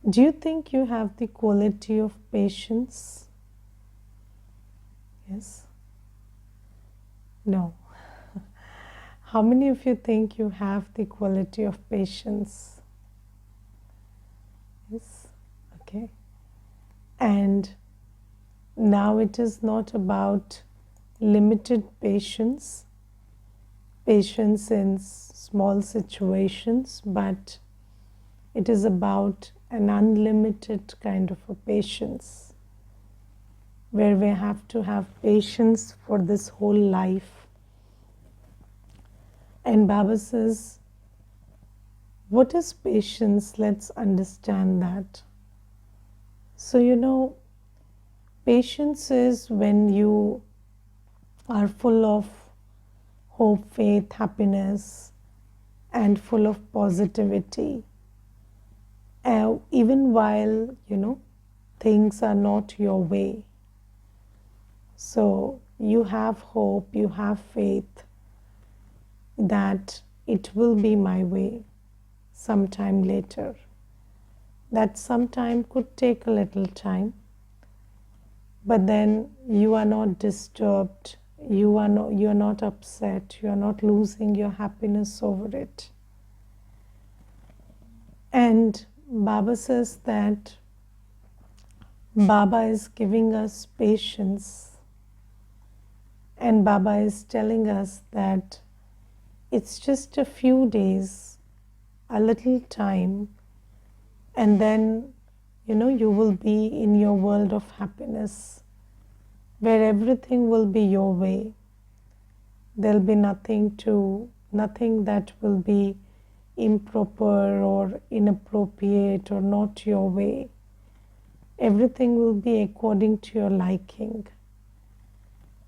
Do you think you have the quality of patience? Yes? No. How many of you think you have the quality of patience? Yes? Okay. And now it is not about limited patience, patience in small situations, but it is about an unlimited kind of a patience where we have to have patience for this whole life. And Baba says, what is patience? Let's understand that. So, patience is when you are full of hope, faith, happiness, and full of positivity. Even while, things are not your way. So you have hope, you have faith that it will be my way sometime later. That sometime could take a little time, but then you are not disturbed, you are not upset, you are not losing your happiness over it. And Baba says that Baba is giving us patience, and Baba is telling us that it's just a few days, a little time, and then you will be in your world of happiness where everything will be your way. There'll be nothing that will be improper or inappropriate or not your way. Everything will be according to your liking.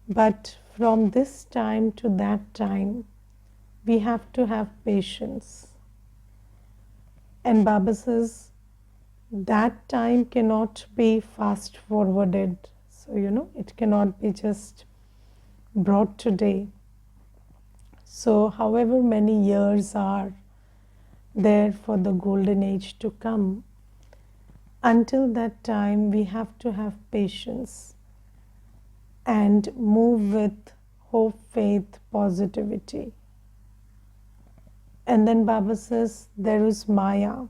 But from this time to that time, we have to have patience. And Baba says that time cannot be fast forwarded. So, it cannot be just brought today. So, however many years are there for the golden age to come, until that time we have to have patience and move with hope, faith, positivity. And then Baba says there is Maya.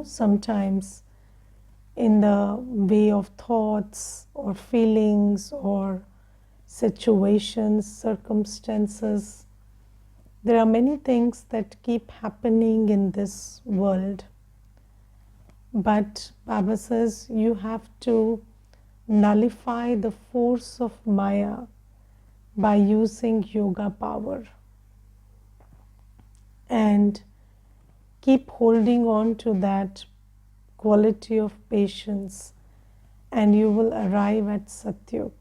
Sometimes in the way of thoughts or feelings or situations, circumstances, there are many things that keep happening in this world. But Baba says you have to nullify the force of Maya by using yoga power. And keep holding on to that quality of patience, and you will arrive at Satyug.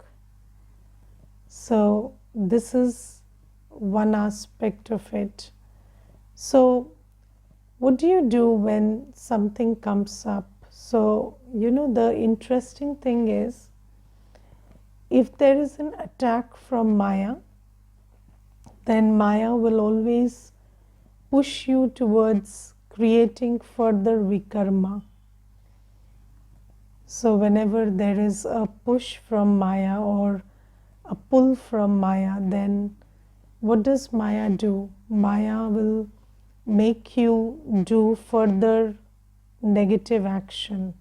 So this is one aspect of it. So what do you do when something comes up? So, the interesting thing is, if there is an attack from Maya, then Maya will always push you towards creating further vikarma. So whenever there is a push from Maya or a pull from Maya, then what does Maya do? Maya will make you do further negative action.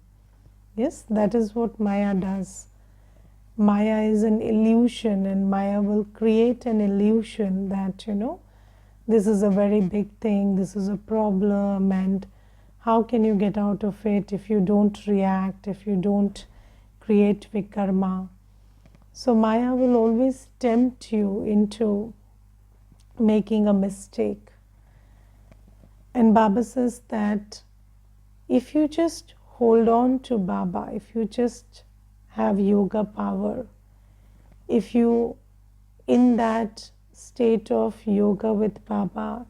Yes, that is what Maya does. Maya is an illusion, and Maya will create an illusion that, this is a very big thing, this is a problem, and how can you get out of it if you don't react, if you don't create vikarma? So Maya will always tempt you into making a mistake. And Baba says that if you just hold on to Baba, if you just have yoga power, if you in that state of yoga with Baba,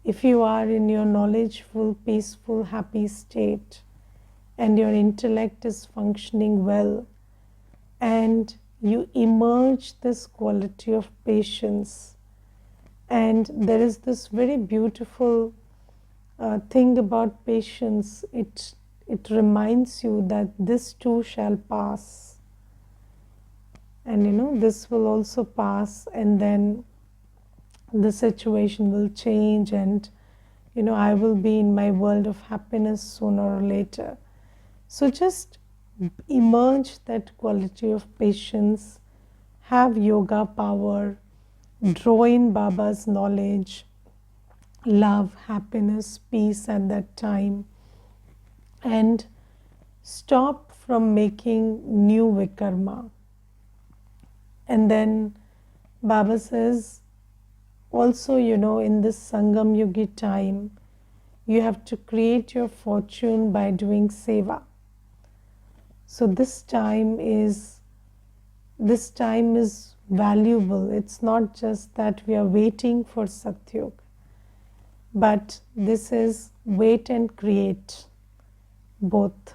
if you are in your knowledgeful, peaceful, happy state, and your intellect is functioning well, and you emerge this quality of patience, and there is this very beautiful thing about patience, it reminds you that this too shall pass, and this will also pass, and then the situation will change, and I will be in my world of happiness sooner or later. So just emerge that quality of patience, have yoga power, draw in Baba's knowledge, love, happiness, peace at that time, and stop from making new vikarma. And then Baba says, also, in this Sangam Yugi time, you have to create your fortune by doing seva. So this time is valuable. It's not just that we are waiting for Satyug, but this is wait and create, both.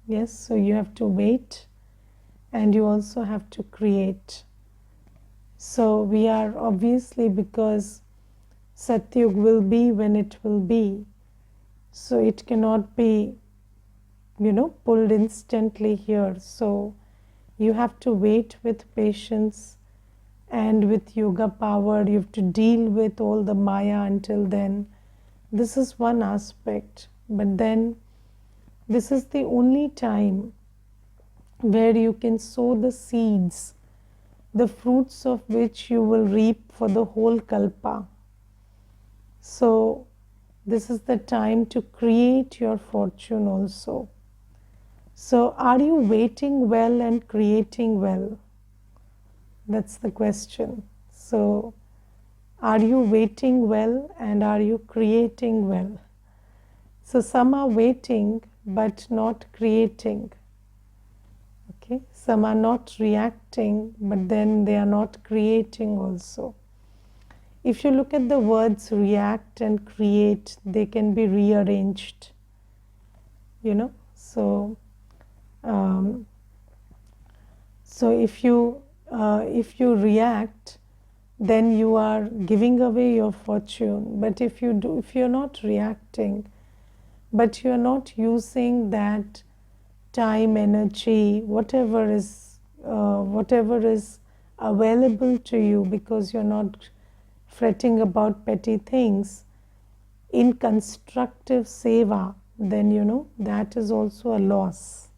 Yes, so you have to wait and you also have to create. So we are obviously, because Satyug will be when it will be, so it cannot be pulled instantly here. So you have to wait with patience, and with yoga power you have to deal with all the Maya until then. This is one aspect, but then this is the only time where you can sow the seeds, the fruits of which you will reap for the whole kalpa. So this is the time to create your fortune also. So are you waiting well and creating well? That's the question. So are you waiting well and are you creating well? So some are waiting but not creating. Okay, some are not reacting, but then they are not creating also. If you look at the words react and create, they can be rearranged. So if you react, then you are giving away your fortune. But if you're not reacting, but you're not using that time, energy, whatever is available to you, because you're not fretting about petty things, in constructive seva, then that is also a loss.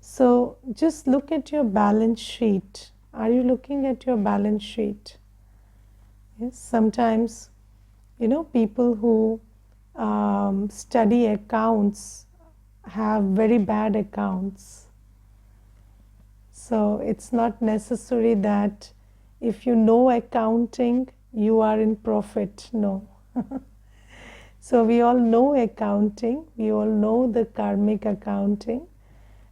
So just look at your balance sheet. Are you looking at your balance sheet? Yes, sometimes people who study accounts have very bad accounts. So it's not necessary that if you know accounting, you are in profit. No. So we all know accounting, we all know the karmic accounting,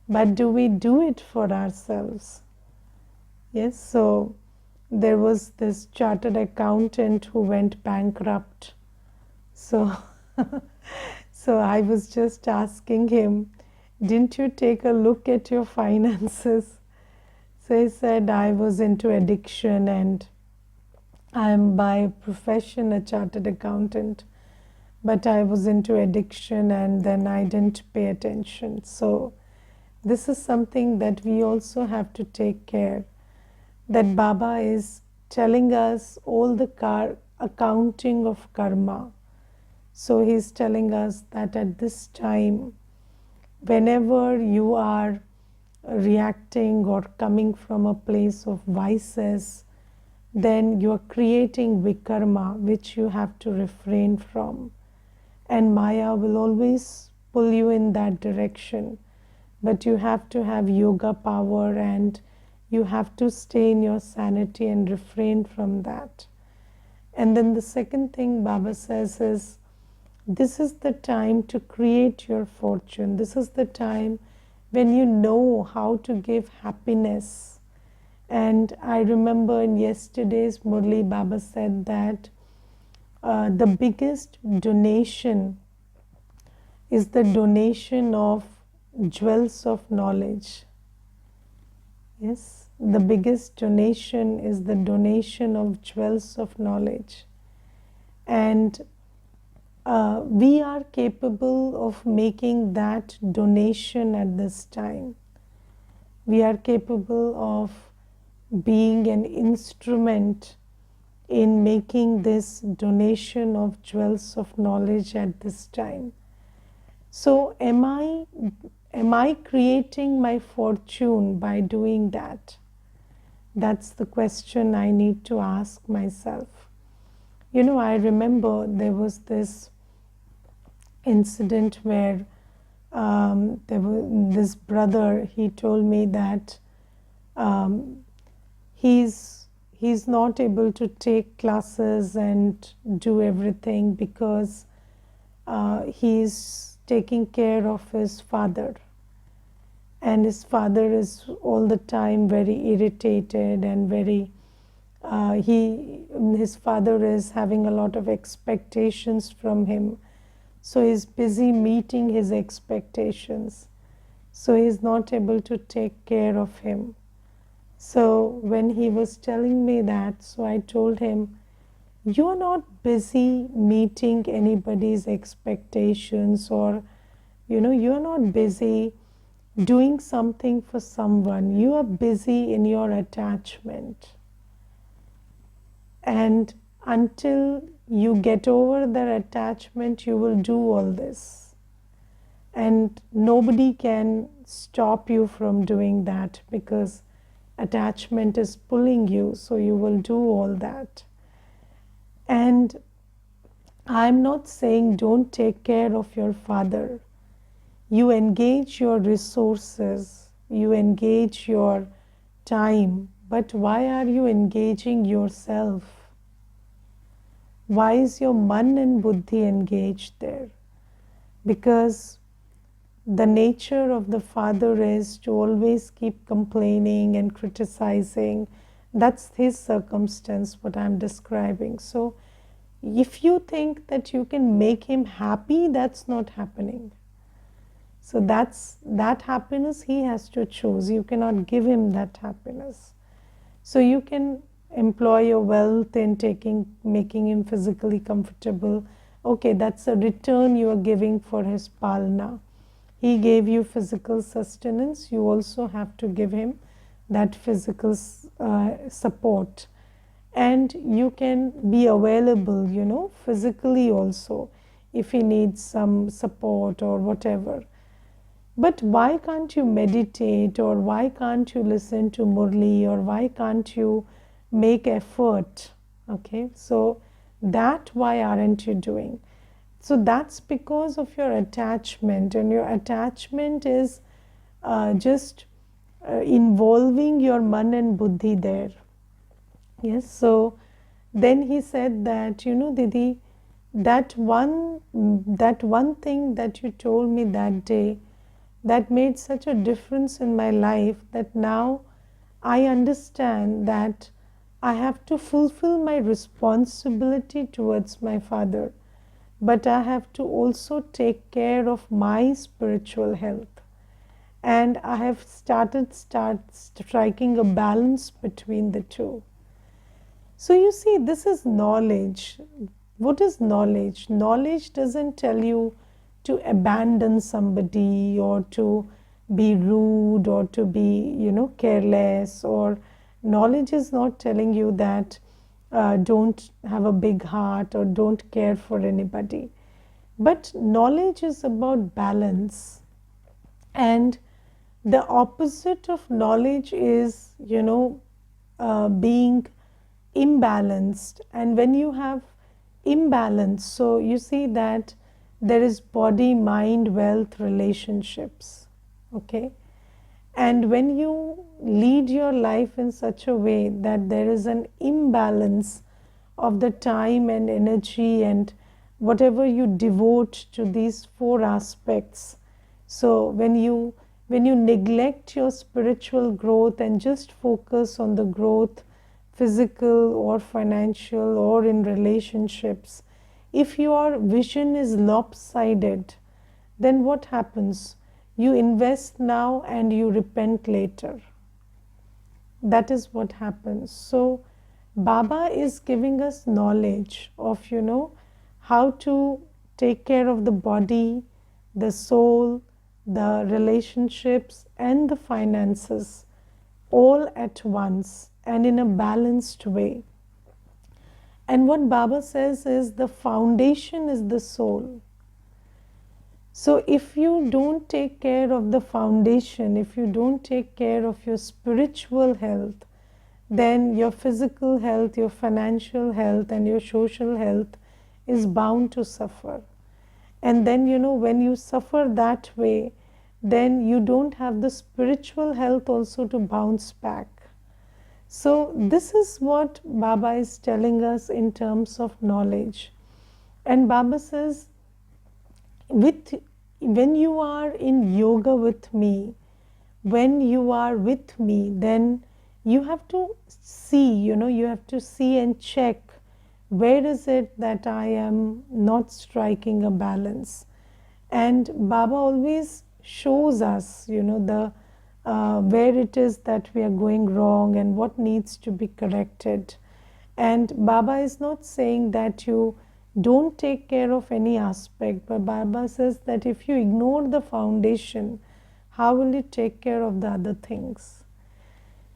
but do we do it for ourselves? Yes, so there was this chartered accountant who went bankrupt. So so I was just asking him, didn't you take a look at your finances? So he said, I was into addiction and I am by profession a chartered accountant, but I was into addiction and then I didn't pay attention. So this is something that we also have to take care, that Baba is telling us all the accounting of karma. So he's telling us that at this time, whenever you are reacting or coming from a place of vices, then you are creating vikarma, which you have to refrain from. And Maya will always pull you in that direction. But you have to have yoga power and you have to stay in your sanity and refrain from that. And then the second thing Baba says is, this is the time to create your fortune. This is the time when you know how to give happiness. And I remember in yesterday's Murli, Baba said that the biggest donation is the donation of jewels of knowledge. Yes, the biggest donation is the donation of jewels of knowledge. And we are capable of making that donation at this time. We are capable of being an instrument in making this donation of jewels of knowledge at this time. So am I creating my fortune by doing that? That's the question I need to ask myself. I remember there was this incident where there was this brother. He told me that um, he's not able to take classes and do everything because he's taking care of his father, and his father is all the time very irritated and very his father is having a lot of expectations from him, so he's busy meeting his expectations, so he's not able to take care of him. So when he was telling me that, so I told him, you're not busy meeting anybody's expectations, or you're not busy doing something for someone. You are busy in your attachment, and until you get over their attachment, you will do all this, and nobody can stop you from doing that because attachment is pulling you, so you will do all that. And I'm not saying don't take care of your father. You engage your resources, you engage your time, but why are you engaging yourself? Why is your man and buddhi engaged there? Because the nature of the father is to always keep complaining and criticizing. That's his circumstance, what I'm describing. So if you think that you can make him happy, that's not happening. So that happiness he has to choose. You cannot give him that happiness. So you can employ your wealth in making him physically comfortable. Okay, that's a return you are giving for his palna. He gave you physical sustenance. You also have to give him that physical support. And you can be available, physically also, if he needs some support or whatever. But why can't you meditate, or why can't you listen to Murli, or why can't you make effort? Okay, so that why aren't you doing? So that's because of your attachment, and your attachment is just involving your man and buddhi there. Yes, so then he said that, Didi, that one thing that you told me that day, that made such a difference in my life, that now I understand that I have to fulfill my responsibility towards my father, but I have to also take care of my spiritual health. And I have started striking a balance between the two. So you see, this is knowledge. What is knowledge? Knowledge doesn't tell you to abandon somebody, or to be rude, or to be, careless. Or knowledge is not telling you that don't have a big heart or don't care for anybody. But knowledge is about balance. And the opposite of knowledge is, being imbalanced. And when you have imbalance, so you see that there is body, mind, wealth, relationships. Okay, and when you lead your life in such a way that there is an imbalance of the time and energy and whatever you devote to these four aspects, so when you neglect your spiritual growth and just focus on the growth, physical or financial or in relationships, if your vision is lopsided, then what happens? You invest now and you repent later. That is what happens. So Baba is giving us knowledge of, how to take care of the body, the soul, the relationships, and the finances all at once and in a balanced way. And what Baba says is the foundation is the soul. So if you don't take care of the foundation, if you don't take care of your spiritual health, then your physical health, your financial health, and your social health is bound to suffer. And then, when you suffer that way, then you don't have the spiritual health also to bounce back. So this is what Baba is telling us in terms of knowledge. And Baba says, when you are in yoga with me, when you are with me, then you have to see, you have to see and check where is it that I am not striking a balance. And Baba always shows us, the where it is that we are going wrong and what needs to be corrected. And Baba is not saying that you don't take care of any aspect, but Baba says that if you ignore the foundation, how will you take care of the other things?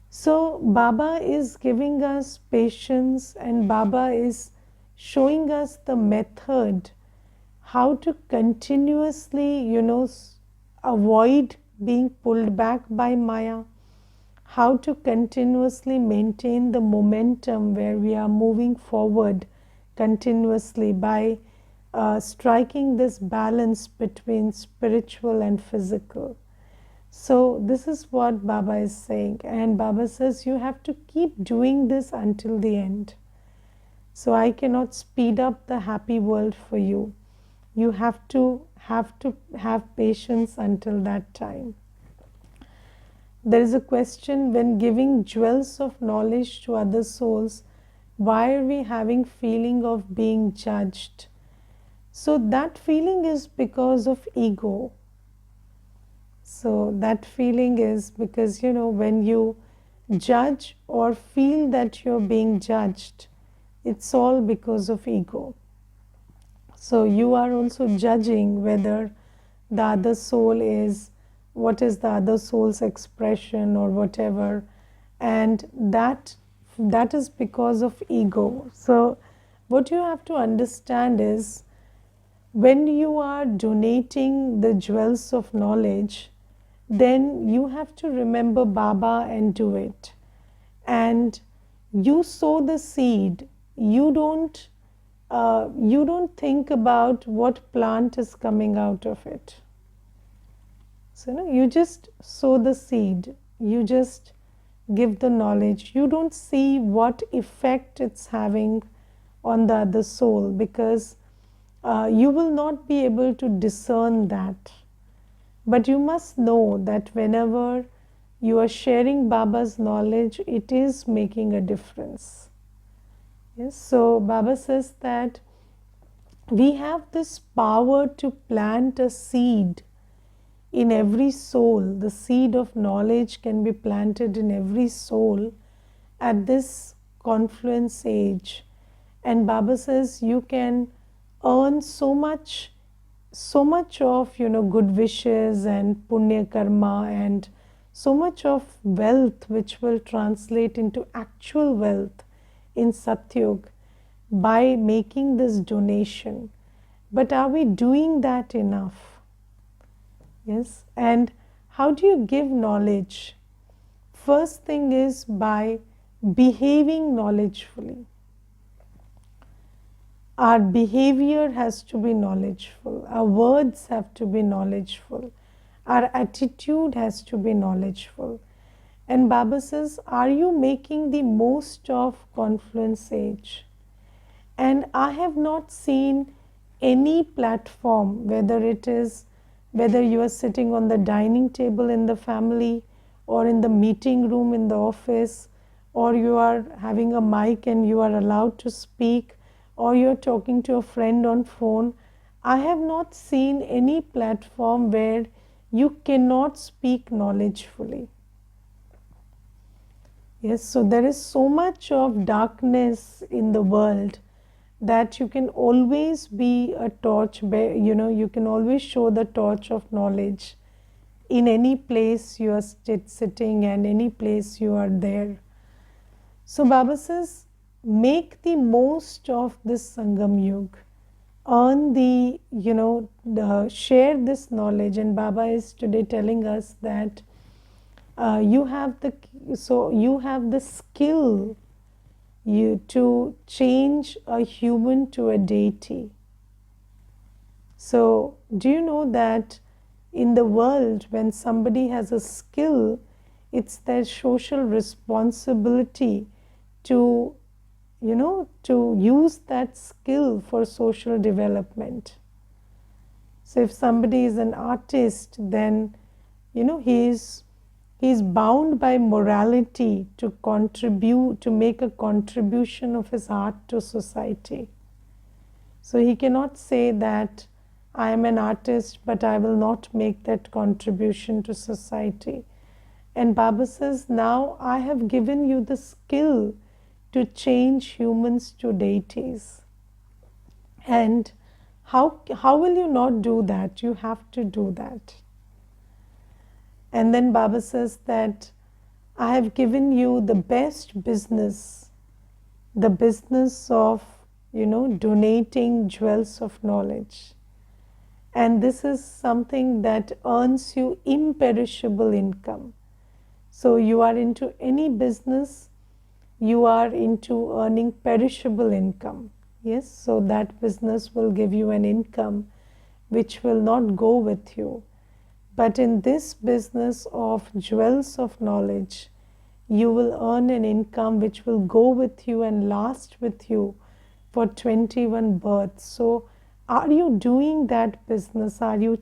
So Baba is giving us patience, and Baba is showing us the method how to continuously, avoid being pulled back by Maya, how to continuously maintain the momentum where we are moving forward continuously by striking this balance between spiritual and physical. So this is what Baba is saying, and Baba says you have to keep doing this until the end. So I cannot speed up the happy world for you. You have to have patience until that time. There is a question: when giving jewels of knowledge to other souls, why are we having feeling of being judged? So that feeling is because of ego. So that feeling is because, when you judge or feel that you're being judged, it's all because of ego. So you are also judging whether the other soul is, what is the other soul's expression or whatever, and that is because of ego. So what you have to understand is, when you are donating the jewels of knowledge, then you have to remember Baba and do it. And you sow the seed. You don't think about what plant is coming out of it. So you just sow the seed. You just give the knowledge. You don't see what effect it's having on the other soul, because you will not be able to discern that. But you must know that whenever you are sharing Baba's knowledge, it is making a difference. Yes, so Baba says that we have this power to plant a seed in every soul. The seed of knowledge can be planted in every soul at this confluence age. And Baba says you can earn so much of, good wishes and punya karma, and so much of wealth which will translate into actual wealth in Satyug by making this donation. But are we doing that enough? Yes. And how do you give knowledge? First thing is by behaving knowledgefully. Our behavior has to be knowledgeful. Our words have to be knowledgeful. Our attitude has to be knowledgeful. And Baba says, are you making the most of confluence age? And I have not seen any platform, whether you are sitting on the dining table in the family, or in the meeting room in the office, or you are having a mic and you are allowed to speak, or you're talking to a friend on phone. I have not seen any platform where you cannot speak knowledgefully. Yes, so there is so much of darkness in the world, that you can always be a torch, you can always show the torch of knowledge in any place you are sitting and any place you are there. So Baba says, make the most of this Sangam Yug. Earn share this knowledge. And Baba is today telling us that you have the skill to change a human to a deity. So do you know that in the world, when somebody has a skill, it's their social responsibility to use that skill for social development. So if somebody is an artist, then he's bound by morality to make a contribution of his art to society. So he cannot say that I am an artist, but I will not make that contribution to society. And Baba says, now I have given you the skill to change humans to deities. And how will you not do that? You have to do that. And then Baba says that I have given you the best business, the business of, donating jewels of knowledge. And this is something that earns you imperishable income. So you are into any business, you are into earning perishable income. Yes, so that business will give you an income which will not go with you. But in this business of jewels of knowledge, you will earn an income which will go with you and last with you for 21 births. So are you doing that business? Are you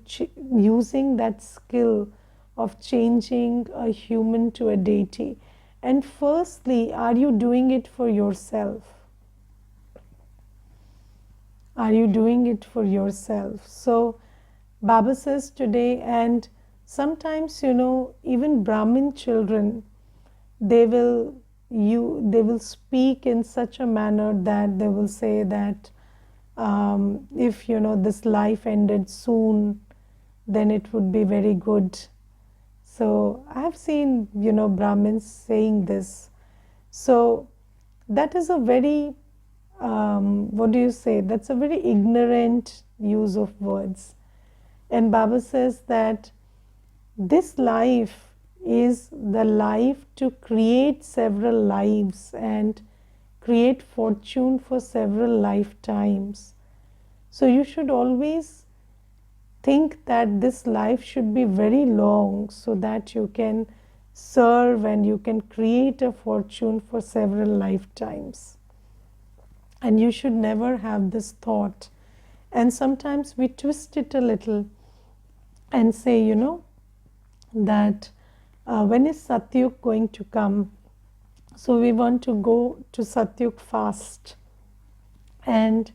using that skill of changing a human to a deity? And firstly, are you doing it for yourself? Are you doing it for yourself? So Baba says today, and sometimes, even Brahmin children, they will speak in such a manner that they will say that if this life ended soon, then it would be very good. So I have seen Brahmins saying this. So that is a very that's a very ignorant use of words. And Baba says that this life is the life to create several lives and create fortune for several lifetimes. So you should always think that this life should be very long so that you can serve and you can create a fortune for several lifetimes. And you should never have this thought. And sometimes we twist it a little and say, that when is Satyug going to come? So we want to go to Satyug fast. And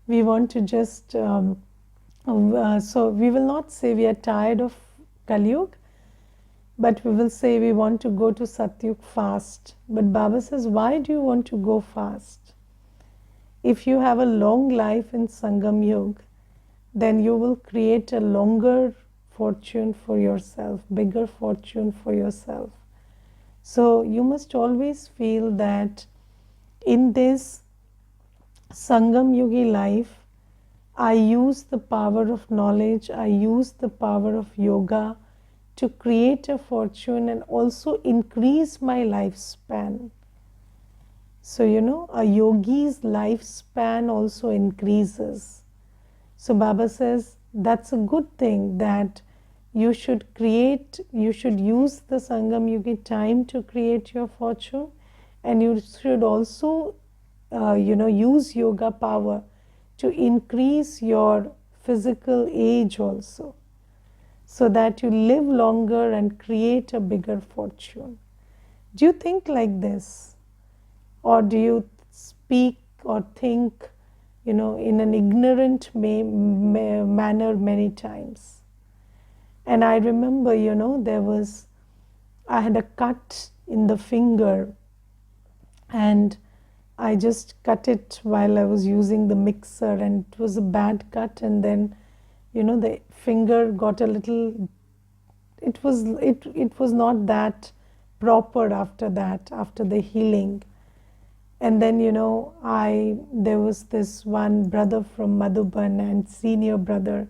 we want to just, so we will not say we are tired of Kaliyug, but we will say we want to go to Satyug fast. But Baba says, why do you want to go fast? If you have a long life in Sangam Yug, then you will create a longer fortune for yourself, bigger fortune for yourself. So you must always feel that in this Sangam Yugi life, I use the power of knowledge, I use the power of yoga to create a fortune and also increase my lifespan. So, a yogi's lifespan also increases. So Baba says that's a good thing, that you should use the Sangam Yugi time to create your fortune, and you should also use yoga power to increase your physical age also, so that you live longer and create a bigger fortune. Do you think like this? Or do you speak or think, in an ignorant manner many times? And I remember, I had a cut in the finger, and I just cut it while I was using the mixer, and it was a bad cut, and then the finger got a little, it was not that proper after that, after the healing. And then I there was this one brother from Madhuban, and senior brother,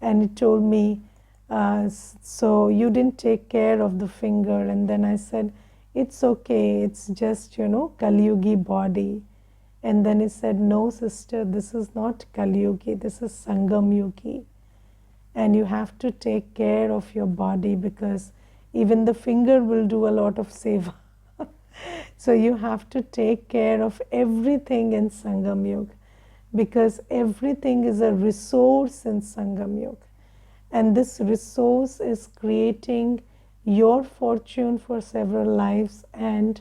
and he told me, so you didn't take care of the finger. And then I said, it's okay, it's just Kali Yugi body. And then he said, no sister, this is not Kali Yugi, this is Sangam Yugi, and you have to take care of your body, because even the finger will do a lot of seva. So you have to take care of everything in Sangam Yuga, because everything is a resource in Sangam Yuga. And this resource is creating your fortune for several lives, and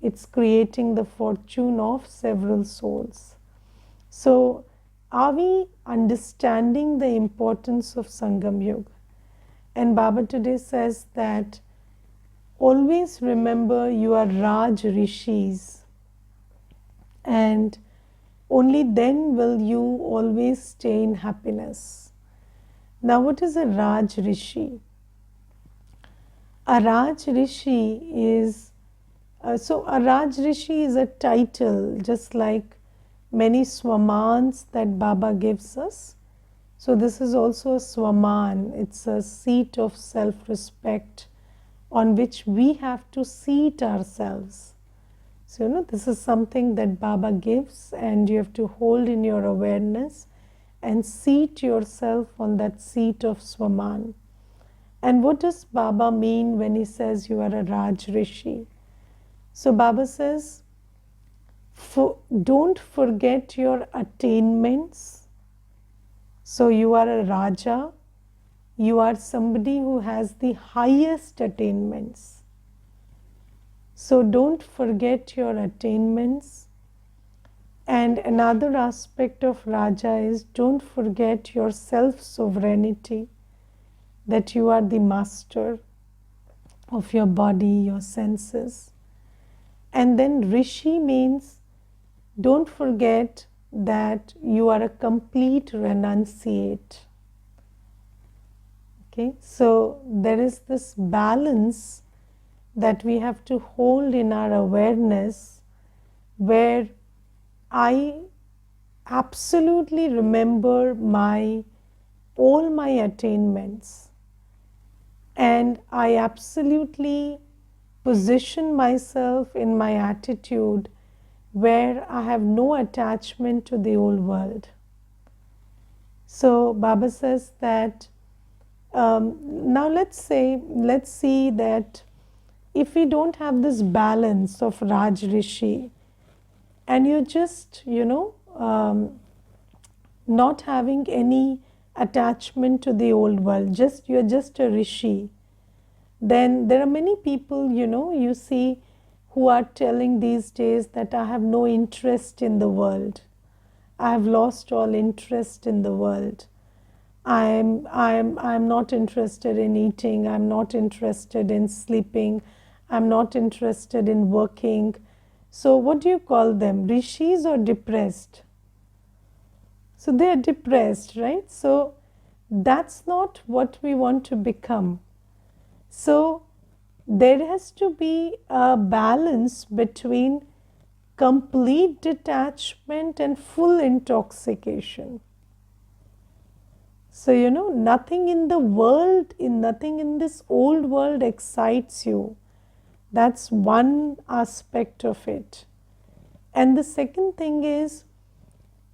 it's creating the fortune of several souls. So are we understanding the importance of Sangam Yuga? And Baba today says that always remember you are Raj Rishis, and only then will you always stay in happiness. Now, what is a Raj Rishi? A Raj Rishi is, a Raj Rishi is a title, just like many swamans that Baba gives us. So this is also a swaman. It's a seat of self-respect on which we have to seat ourselves. So this is something that Baba gives, and you have to hold in your awareness and seat yourself on that seat of swaman. And what does Baba mean when he says you are a Raj Rishi? So Baba says, don't forget your attainments. So you are a Raja, you are somebody who has the highest attainments. So don't forget your attainments. And another aspect of Raja is, don't forget your self-sovereignty, that you are the master of your body, your senses. And then Rishi means, don't forget that you are a complete renunciate. Okay, so there is this balance that we have to hold in our awareness, where I absolutely remember all my attainments, and I absolutely position myself in my attitude where I have no attachment to the old world. So Baba says that now let's see that if we don't have this balance of Raj Rishi, and you're just not having any attachment to the old world, you're just a Rishi, then there are many people you see who are telling these days that I have no interest in the world, I have lost all interest in the world, I'm not interested in eating, I'm not interested in sleeping, I'm not interested in working. So what do you call them, Rishis or depressed? So they are depressed, right? So that's not what we want to become. So there has to be a balance between complete detachment and full intoxication. So nothing in the world, nothing in this old world excites you. That's one aspect of it. And the second thing is,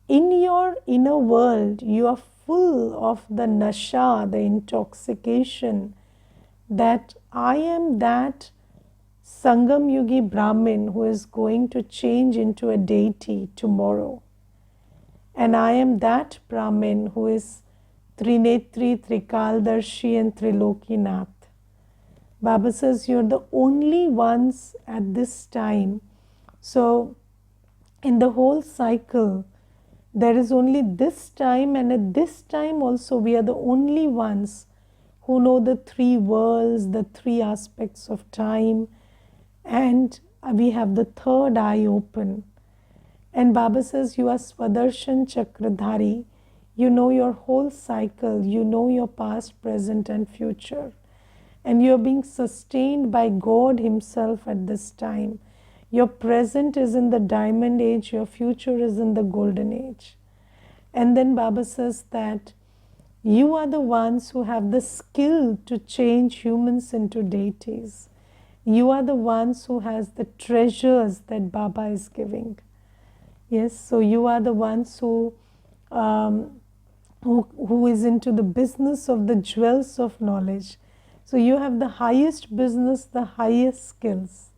in your inner world, you are full of the nasha, the intoxication, that I am that Sangam Yugi Brahmin who is going to change into a deity tomorrow. And I am that Brahmin who is Trinetri, Trikaldarshi and Trilokinath. Baba says you're the only ones at this time. So in the whole cycle, there is only this time, and at this time also we are the only ones who know the three worlds, the three aspects of time, and we have the third eye open. And Baba says, you are Swadershan Chakradhari. You know your whole cycle. You know your past, present, and future. And you're being sustained by God Himself at this time. Your present is in the diamond age, your future is in the golden age. And then Baba says that you are the ones who have the skill to change humans into deities. You are the ones who has the treasures that Baba is giving. Yes, so you are the ones who is into the business of the jewels of knowledge. So you have the highest business, the highest skills.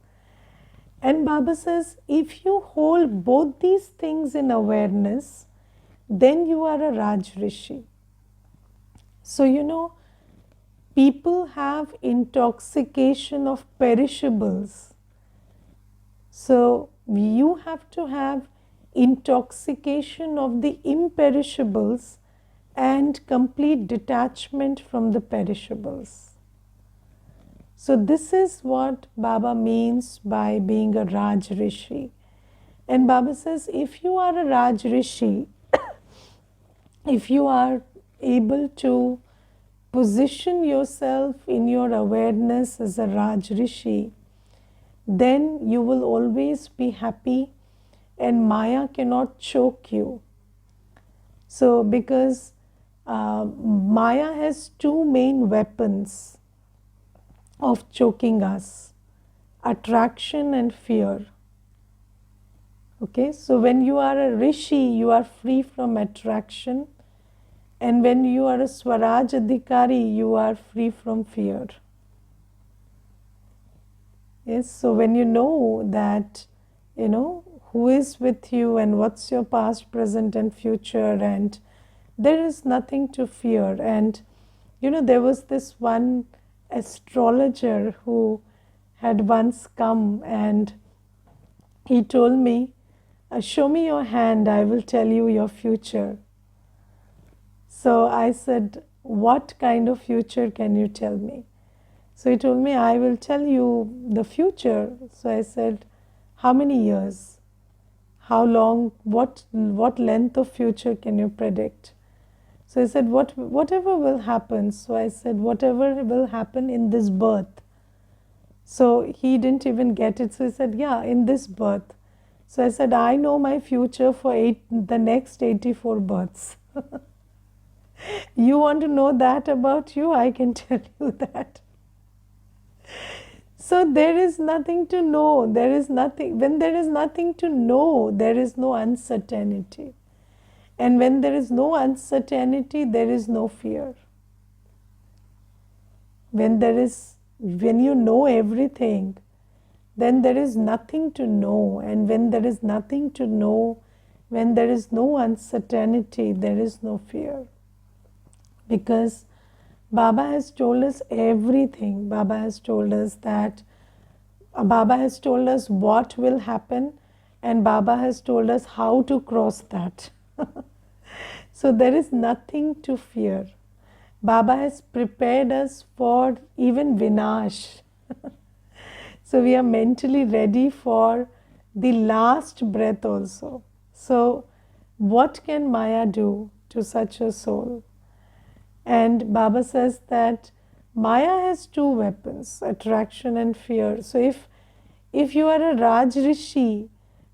And Baba says, if you hold both these things in awareness, then you are a Raj Rishi. So, people have intoxication of perishables. So you have to have intoxication of the imperishables and complete detachment from the perishables. So this is what Baba means by being a Raj Rishi. And Baba says, if you are a Raj Rishi, if you are able to position yourself in your awareness as a Raj Rishi, then you will always be happy and Maya cannot choke you. So because Maya has two main weapons of choking us, attraction and fear. Okay, so when you are a Rishi, you are free from attraction, and when you are a Swaraj Adhikari, you are free from fear. Yes, so when you know that, who is with you and what's your past, present, and future, and there is nothing to fear. And there was this one astrologer who had once come and he told me, show me your hand, I will tell you your future. So I said, what kind of future can you tell me? So he told me, I will tell you the future. So I said, how many years? How long? What length of future can you predict? So he said, whatever will happen. So I said, whatever will happen in this birth. So he didn't even get it. So he said, yeah, in this birth. So I said, I know my future for the next 84 births. You want to know that about you? I can tell you that. So there is nothing to know. There is nothing. When there is nothing to know, there is no uncertainty. And when there is no uncertainty, there is no fear. When you know everything, then there is nothing to know. And when there is nothing to know, when there is no uncertainty, there is no fear. Because Baba has told us everything. Baba has told us what will happen, and Baba has told us how to cross that. So there is nothing to fear. Baba has prepared us for even Vinash. So we are mentally ready for the last breath also. So what can Maya do to such a soul? And Baba says that Maya has two weapons, attraction and fear. So if you are a Raj Rishi,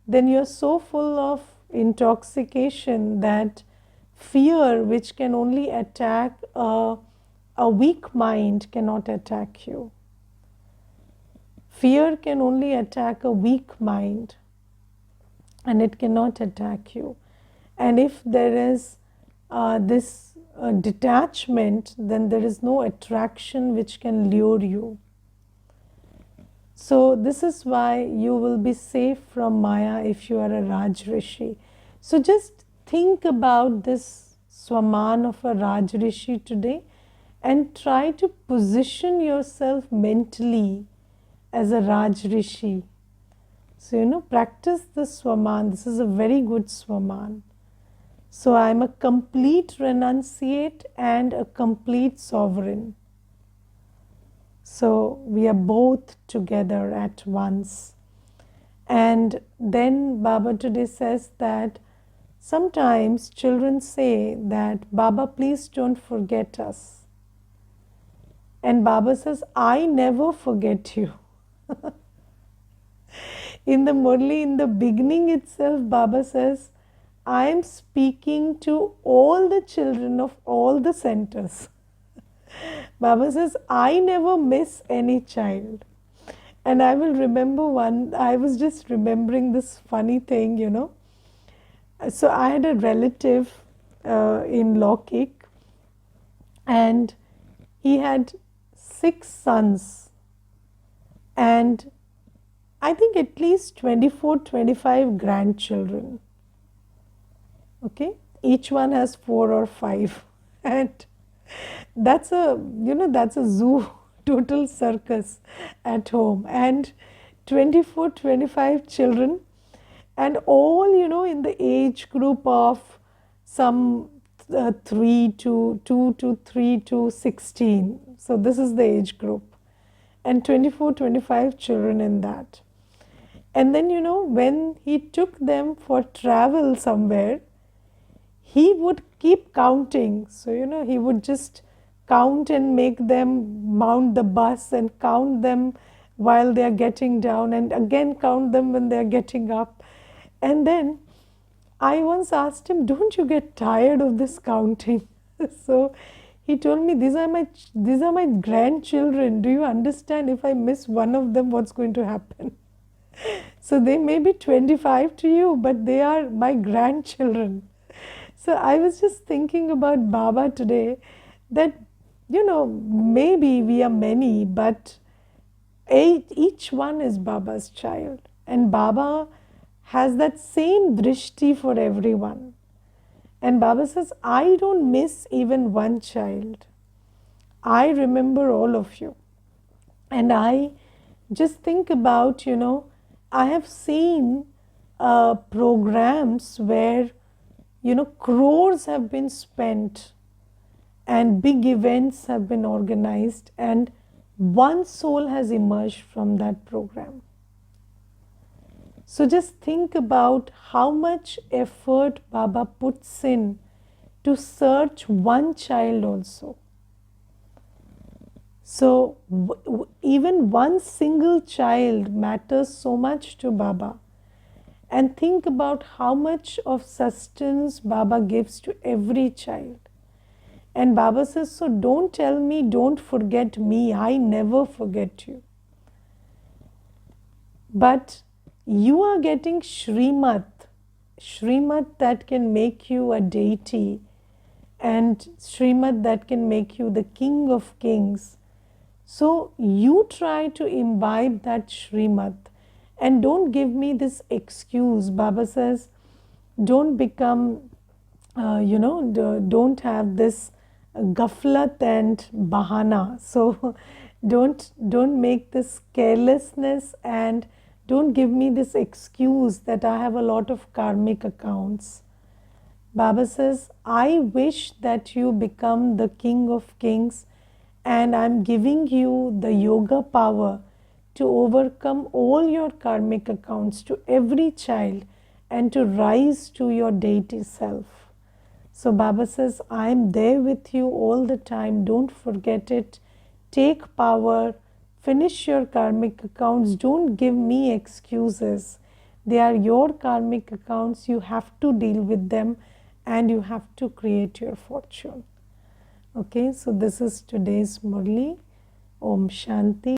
then you're so full of intoxication that fear, which can only attack a weak mind, cannot attack you. Fear can only attack a weak mind and it cannot attack you. And if there is this detachment, then there is no attraction which can lure you. So this is why you will be safe from Maya if you are a Raj Rishi. So just think about this Swaman of a Raj Rishi today and try to position yourself mentally as a Raj Rishi. So practice the Swaman. This is a very good Swaman. So I am a complete renunciate and a complete sovereign. So we are both together at once. And then Baba today says that sometimes children say that, Baba, please don't forget us. And Baba says, I never forget you. In the Murli, in the beginning itself, Baba says, I am speaking to all the children of all the centers. Baba says, I never miss any child. And I will remember one, I was just remembering this funny thing, you know. So I had a relative in Lokik, and he had 6 sons, and I think at least 24, 25 grandchildren. Okay, each one has 4 or 5, and that's a, you know, that's a zoo, total circus at home, and 24, 25 children, and all, you know, in the age group of some 2 to 3 to 16. So this is the age group, and 24, 25 children in that. And then, you know, when he took them for travel somewhere, he would keep counting. So, you know, he would just count and make them mount the bus and count them while they are getting down, and again count them when they are getting up. And then I once asked him, don't you get tired of this counting? So he told me, these are my grandchildren. Do you understand? If I miss one of them, what's going to happen? So they may be 25 to you, but they are my grandchildren. So I was just thinking about Baba today, that, you know, maybe we are many, but each one is Baba's child. And Baba has that same drishti for everyone. And Baba says, I don't miss even one child. I remember all of you. And I just think about, you know, I have seen programs where, you know, crores have been spent and big events have been organized, and one soul has emerged from that program. So just think about how much effort Baba puts in to search one child also. So even one single child matters so much to Baba. And think about how much of sustenance Baba gives to every child. And Baba says, so don't tell me, don't forget me. I never forget you. But you are getting Shrimad that can make you a deity, and Shrimad that can make you the king of kings. So you try to imbibe that Shrimad, and don't give me this excuse. Baba says, don't become, don't have this gaflat and bahana. So don't make this carelessness, and don't give me this excuse that I have a lot of karmic accounts. Baba says, I wish that you become the king of kings, and I'm giving you the yoga power to overcome all your karmic accounts to every child and to rise to your deity self. So Baba says, I'm there with you all the time. Don't forget it. Take power. Finish your karmic accounts. Don't give me excuses. They are your karmic accounts. You have to deal with them, and you have to create your fortune. Okay, so this is today's Murli. Om Shanti.